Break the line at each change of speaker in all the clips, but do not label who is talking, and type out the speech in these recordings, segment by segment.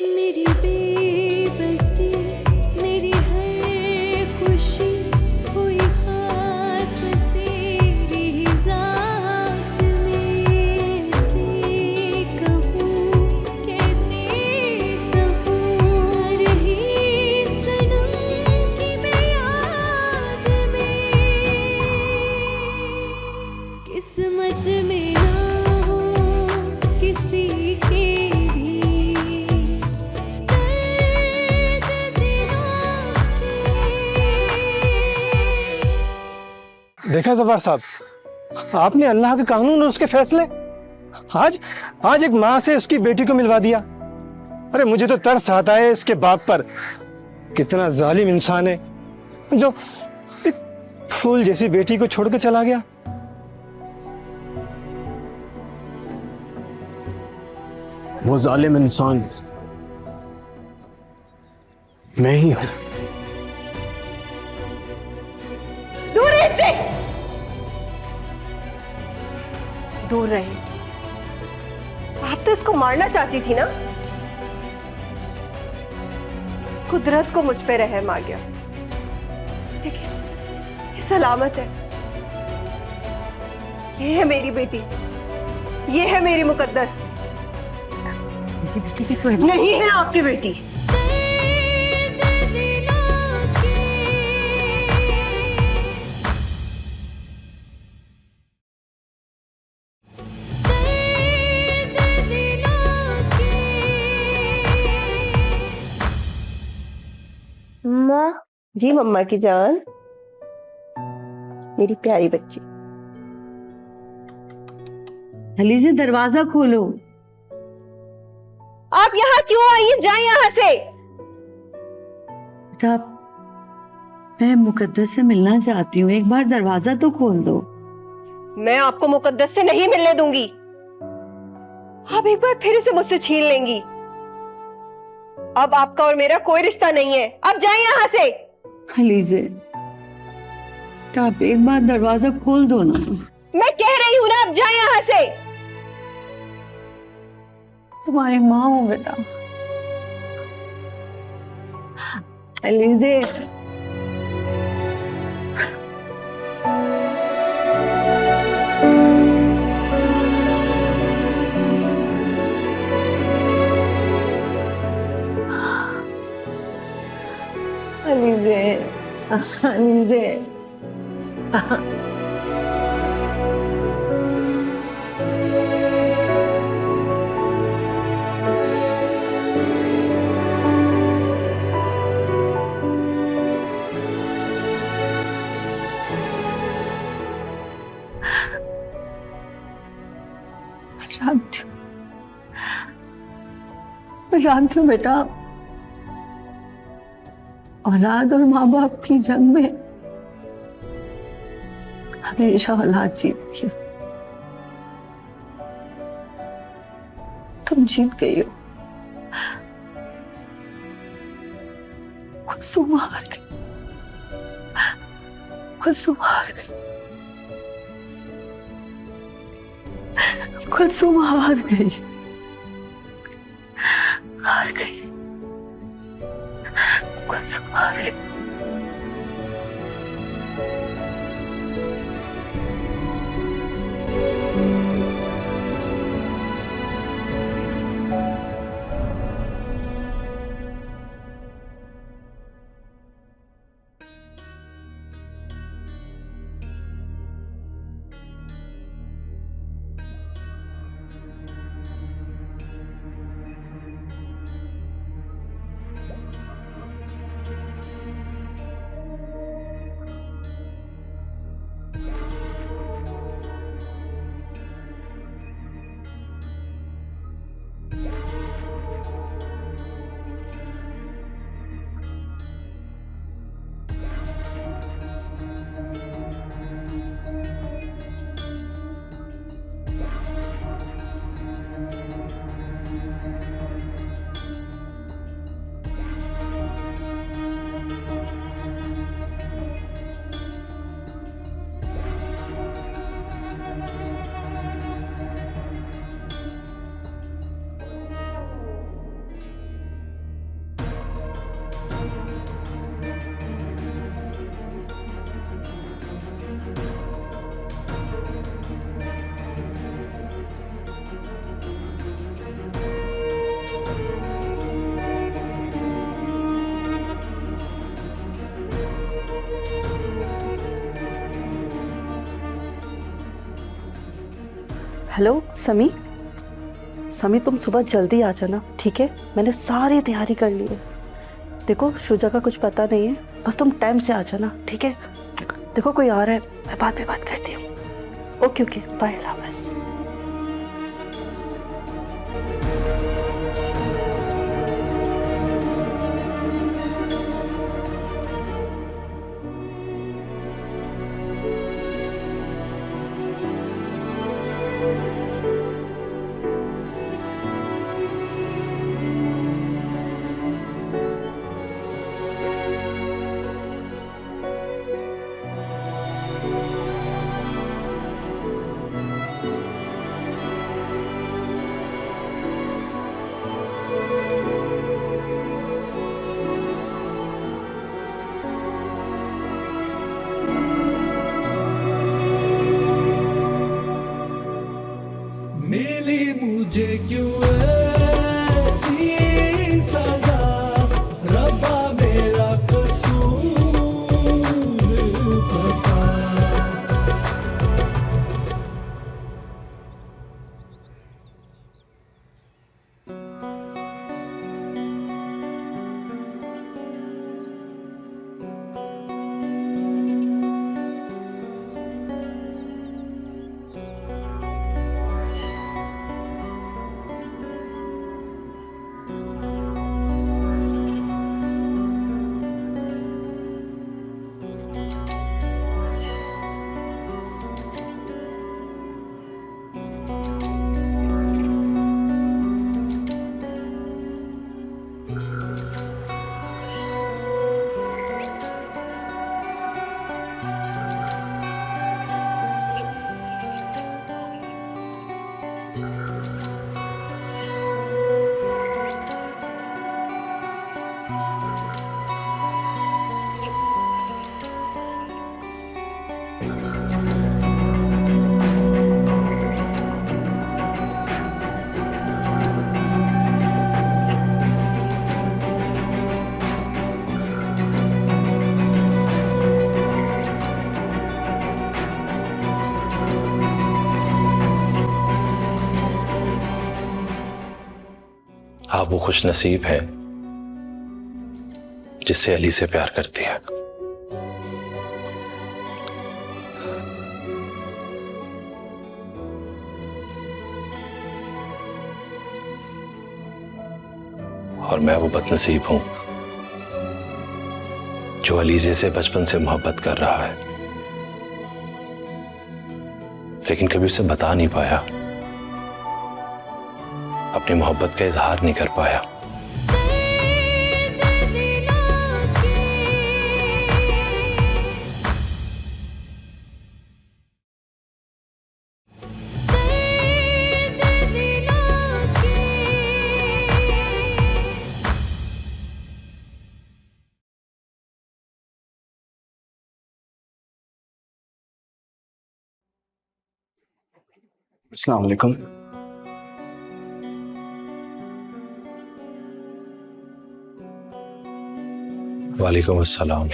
मेरी बेबसी, मेरी हर खुशी हुई खात्म तेरी ही ज़ात में। से कहूँ कैसे सहूँ रही सनम की मैं याद में। किस्मत में ना हो किसी के भी दर्द दिलों के।
देखा जफर साहब, आपने अल्लाह के कानून और उसके फैसले आज आज एक माँ से उसकी बेटी को मिलवा दिया। अरे मुझे तो तरस आता है उसके बाप पर। कितना जालिम इंसान है जो एक फूल जैसी बेटी को छोड़ के चला गया। वो जालिम इंसान मैं ही हूं।
दूर रहे इससे, दूर रहे। आप तो इसको मारना चाहती थी ना? कुदरत को मुझ पे रहम आ गया। देखिए, ये सलामत है। ये है मेरी बेटी, ये है मेरी मुकद्दस। मेरी बेटी की कोई नहीं है आपकी बेटी।
दर्द दिलों के। दर्द दिलों के।
माँ जी, मम्मा की जान, मेरी प्यारी बच्ची।
अलीज़ा, दरवाजा खोलो।
आप यहाँ क्यों आई हैं? जाएं यहाँ से।
बेटा, मैं मुकद्दस से मिलना चाहती हूँ, एक बार दरवाजा तो खोल दो।
मैं आपको मुकद्दस से नहीं मिलने दूंगी। आप एक बार फिर इसे मुझसे छीन लेंगी। अब आपका और मेरा कोई रिश्ता नहीं है। अब जाएं यहाँ से।
अलीज़ा, बेटा आप एक बार दरवाजा खोल दो ना।
मैं कह रही हूँ ना, अब जाएं यहाँ से।
तुम्हारी माँ हूँ बेटा। अलीज़ा, अलीज़ा, अलीज़ा। मैं जानती हूँ बेटा, औलाद और माँ बाप की जंग में हमेशा औलाद जीतती है। तुम जीत गई हो। कुलसुम हार गई, कुलसुम हार गई, कुलसुम हार गई, हार गई, कुलसुम हार गई।
हेलो समी। समी तुम सुबह जल्दी आ जाना, ठीक है? मैंने सारी तैयारी कर ली है। देखो शुजा का कुछ पता नहीं है, बस तुम टाइम से आ जाना, ठीक है? देखो कोई आ रहा है, मैं बाद में बात करती हूँ। ओके ओके, बाय, अल्लाह हाफ़िज़।
मिली मुझे क्यों ऐसी सजा, रब्बा मेरा कसूर बता।
आप वो खुश नसीब हैं जिससे अली से प्यार करती है। और मैं वो बदनसीब हूं जो अलीजे से बचपन से मोहब्बत कर रहा है, लेकिन कभी उसे बता नहीं पाया, अपनी मोहब्बत का इजहार नहीं कर पाया।
दर्द दिलों के दर्द दिलों के
अस्सलाम वालेकुम।
वालेकुम अस्सलाम।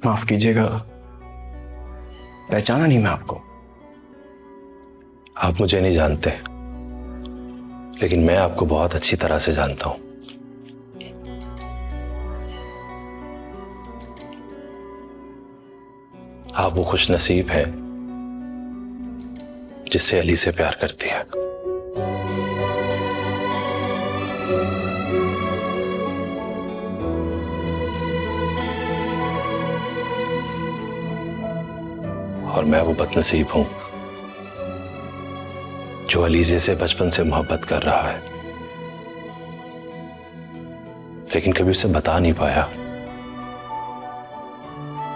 माफ कीजिएगा, पहचाना नहीं मैं आपको।
आप मुझे नहीं जानते, लेकिन मैं आपको बहुत अच्छी तरह से जानता हूं। आप वो खुश नसीब हैं जिससे अली से प्यार करती है। और मैं वो बदनसीब हूं जो अलीजे से बचपन से मोहब्बत कर रहा है, लेकिन कभी उसे बता नहीं पाया,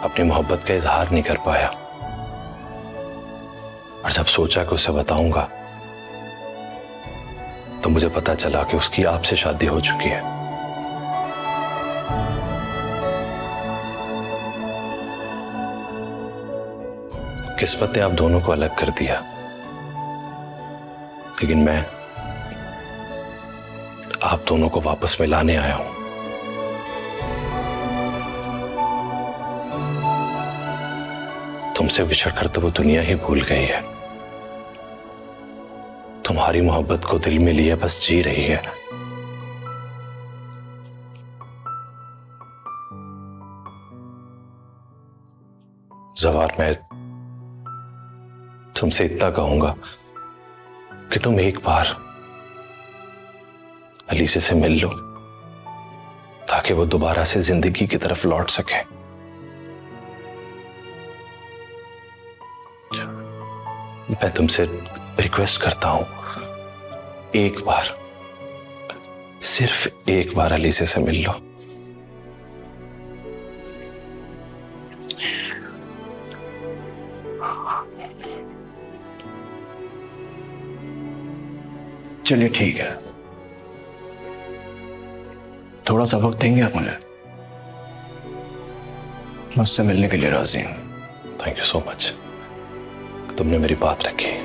अपनी मोहब्बत का इजहार नहीं कर पाया। और जब सोचा कि उसे बताऊंगा तो मुझे पता चला कि उसकी आपसे शादी हो चुकी है। किस्मत ने आप दोनों को अलग कर दिया, लेकिन मैं आप दोनों को वापस मिलाने आया हूं। तुमसे बिछड़कर तो वो दुनिया ही भूल गई है, तुम्हारी मोहब्बत को दिल में लिए बस जी रही है। जवार, मैं तुमसे इतना कहूंगा कि तुम एक बार अलीसे से मिल लो ताकि वो दोबारा से जिंदगी की तरफ लौट सके। मैं तुमसे रिक्वेस्ट करता हूं, एक बार, सिर्फ एक बार अलीसे से मिल लो।
चलिए ठीक है, थोड़ा सा वक्त देंगे आप मुझे? मुझसे मिलने के लिए राजी हूं।
थैंक यू सो मच, तुमने मेरी बात रखी।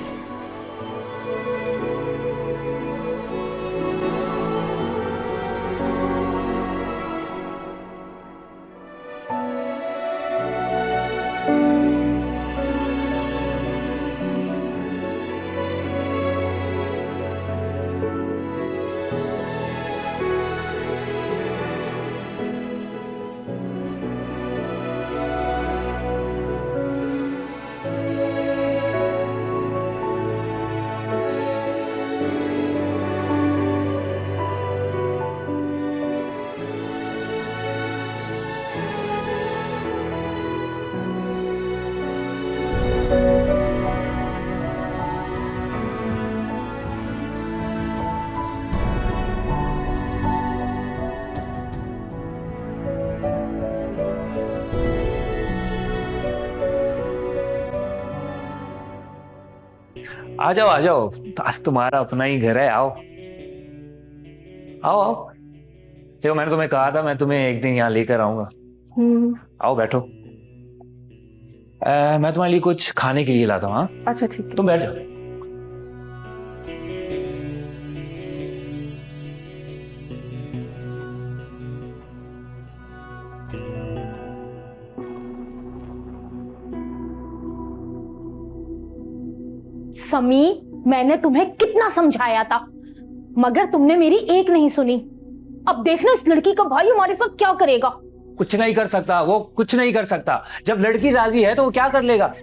आ जाओ आ जाओ, आज तुम्हारा अपना ही घर है। आओ आओ आओ। देखो, मैंने तुम्हें कहा था मैं तुम्हें एक दिन यहाँ लेकर आऊंगा। आओ बैठो। मैं तुम्हारे लिए कुछ खाने के लिए लाता हूँ। हाँ,
अच्छा ठीक है।
तुम बैठ जाओ।
समी, मैंने तुम्हें कितना समझाया था, मगर तुमने मेरी एक नहीं सुनी। अब देखना इस लड़की का भाई हमारे साथ क्या करेगा।
कुछ नहीं कर सकता, वो कुछ नहीं कर सकता। जब लड़की राजी है तो वो क्या कर लेगा।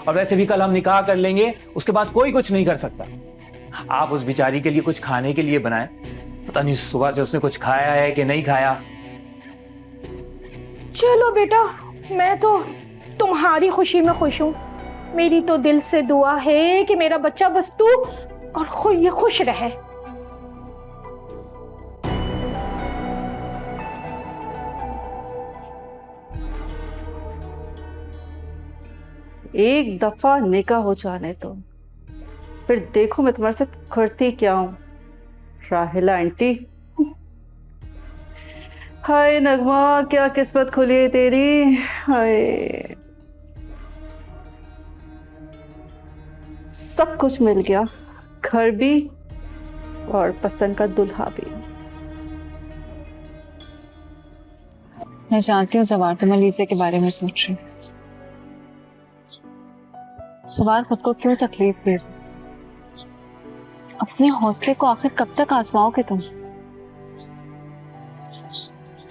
और वैसे भी कल हम निकाह कर लेंगे, उसके बाद कोई कुछ नहीं कर सकता। आप उस बेचारी के लिए कुछ खाने के लिए बनाए। पता नहीं सुबह से उसने कुछ खाया है कि नहीं खाया।
चलो बेटा, मैं तो तुम्हारी खुशी में खुश हूं। मेरी तो दिल से दुआ है कि मेरा बच्चा बस तू और ये खुश रहे।
एक दफा निकाह हो जाने तो फिर देखो मैं तुम्हारे साथ करती क्या हूं। राहिला आंटी, हाय नगमा, क्या किस्मत खुली है तेरी। हाय, सब कुछ मिल गया, घर भी और पसंद का दुल्हा भी।
मैं जानती हूँ सवार, तुम अलीज़े के बारे में सोच रही हो। सवार, खुद को क्यों तकलीफ दे रही? अपने हौसले को आखिर कब तक आजमाओगे तुम?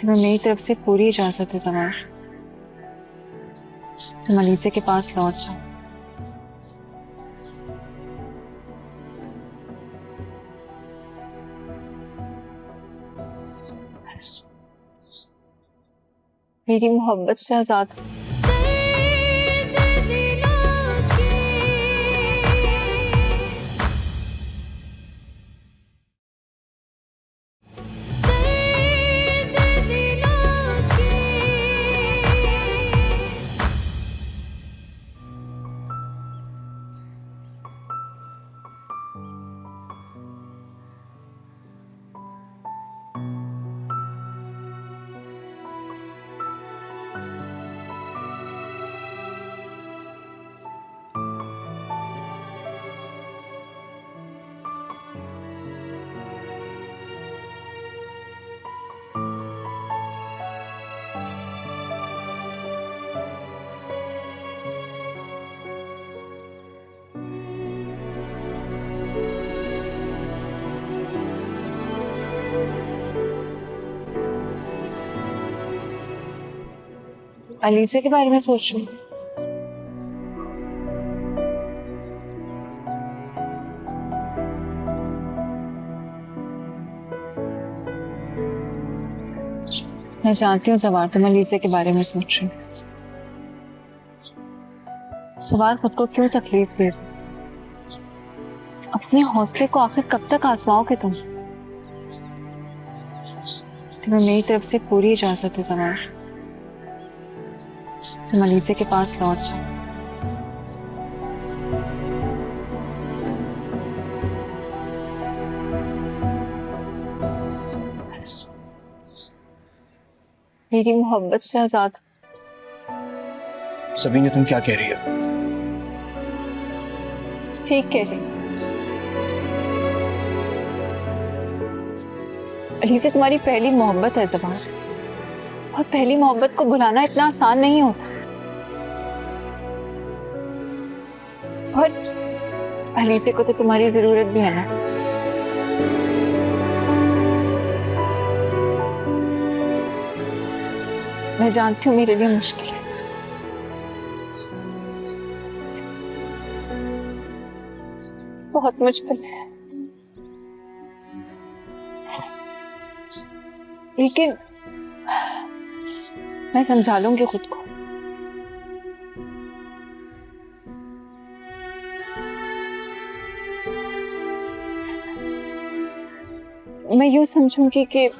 तुम्हें मेरी तरफ से पूरी इजाजत है सवार, तुम अलीज़े के पास लौट जाओ। मेरी मोहब्बत से आजाद अलीसे के बारे में सोच रही हूँ। मैं जानती हूँ सवार, तुम अलीसे के बारे में सोच रही हो। सवार खुद को क्यों तकलीफ दे रही? अपने हौसले को आखिर कब तक आजमाओगे तुम? तुम्हें मेरी तरफ से पूरी इजाजत है सवार, तुम अलीसे के पास लौट जाओ। मेरी मोहब्बत से आजाद।
सभी ने तुम क्या कह रही हो?
ठीक कह रही। अलीसे तुम्हारी पहली मोहब्बत है ज़बान, और पहली मोहब्बत को भुलाना इतना आसान नहीं होता। और अलीसे को तो तुम्हारी जरूरत भी है ना। मैं जानती हूँ मेरे लिए मुश्किल है, बहुत मुश्किल है, लेकिन मैं समझा लूंगी खुद को। मैं यूं समझूंगी कि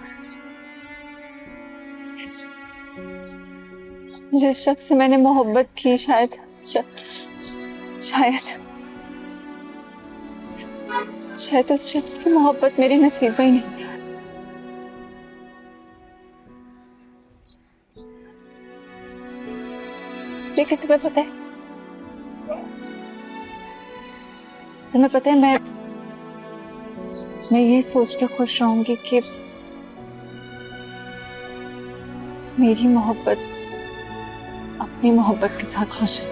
जिस शख्स से मैंने मोहब्बत की शायद उस शख्स की मोहब्बत मेरे नसीब में ही नहीं थी। लेकिन तुम्हें पता है मैं ये सोच के खुश रहूंगी कि मेरी मोहब्बत अपनी मोहब्बत के साथ खुश है।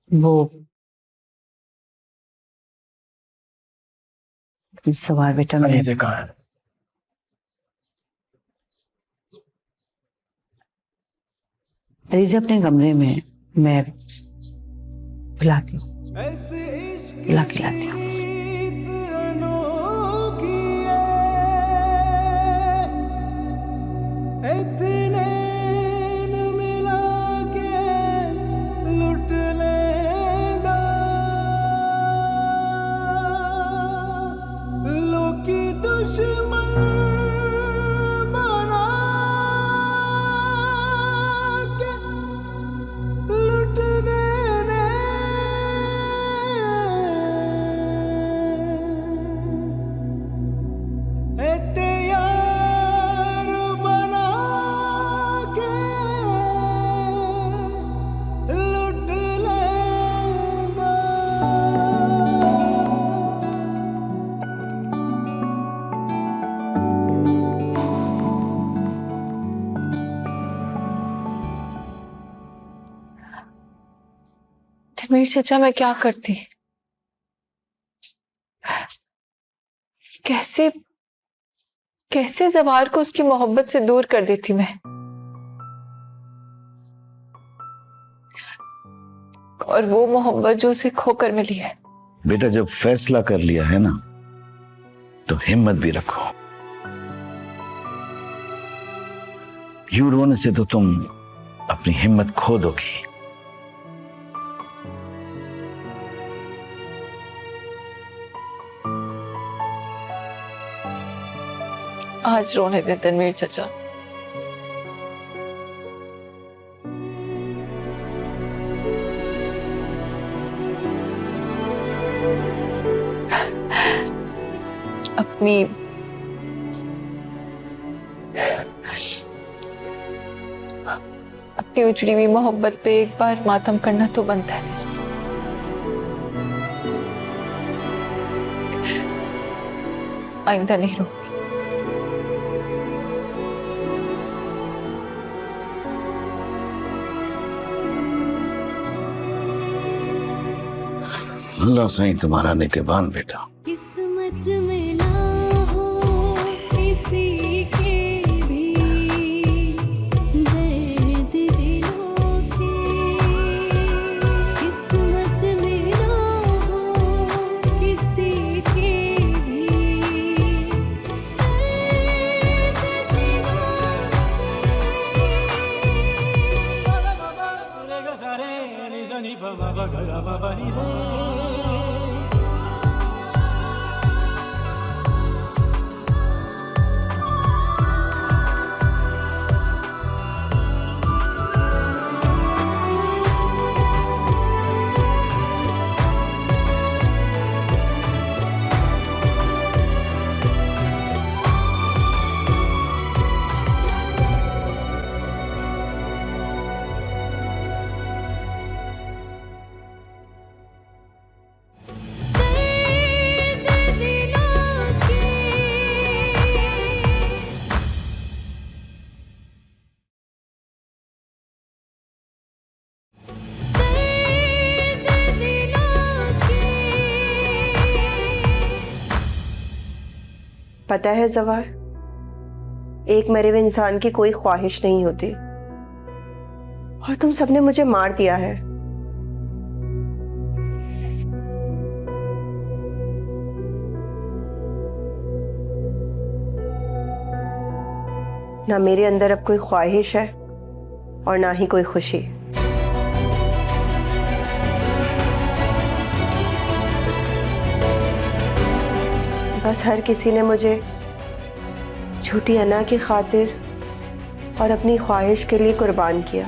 वो सवार बेटा, मैं
अलीसे कहाँ है?
अलीसे अपने कमरे में है। मैं बुलाती हूँ, बुला के लाती हूँ।
मेरी चचा, मैं क्या करती? कैसे कैसे जवाहर को उसकी मोहब्बत से दूर कर देती मैं। और वो मोहब्बत जो उसे खोकर मिली है।
बेटा जब फैसला कर लिया है ना तो हिम्मत भी रखो। यूं रोने से तो तुम अपनी हिम्मत खो दोगी।
आज रोने दे तनवीर चाचा। अपनी उजड़ी हुई मोहब्बत पे एक बार मातम करना तो बनता है। आइंदा नहीं रोऊंगी।
अल्लाह साईं तुम्हारा निगहबान बेटा।
किस्मत में ना हो किसी के भी दर्द दिलों के, किस्मत में ना हो किसी के भी दर्द दिलों के।
पता है जवाहर, एक मरे हुए इंसान की कोई ख्वाहिश नहीं होती, और तुम सबने मुझे मार दिया है। ना मेरे अंदर अब कोई ख्वाहिश है और ना ही कोई खुशी। बस हर किसी ने मुझे झूठी अना की खातिर और अपनी ख्वाहिश के लिए कुर्बान किया।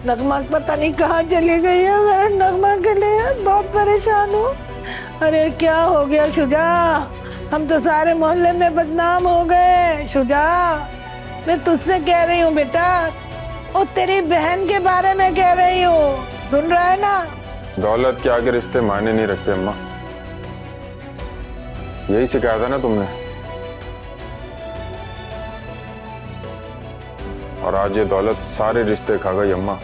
नगमा पता नहीं कहाँ चली गई है। मैं नगमा के लिए बहुत परेशान हूँ। अरे क्या हो गया शुजा, हम तो सारे मोहल्ले में बदनाम हो गए। शुजा मैं तुझसे कह रही हूँ बेटा, और तेरी बहन के बारे में कह रही हूँ, सुन रहा है ना।
दौलत के आगे रिश्ते मायने नहीं रखते अम्मा, यही सिखाया था ना तुमने। और आज ये दौलत सारे रिश्ते खा गई अम्मा।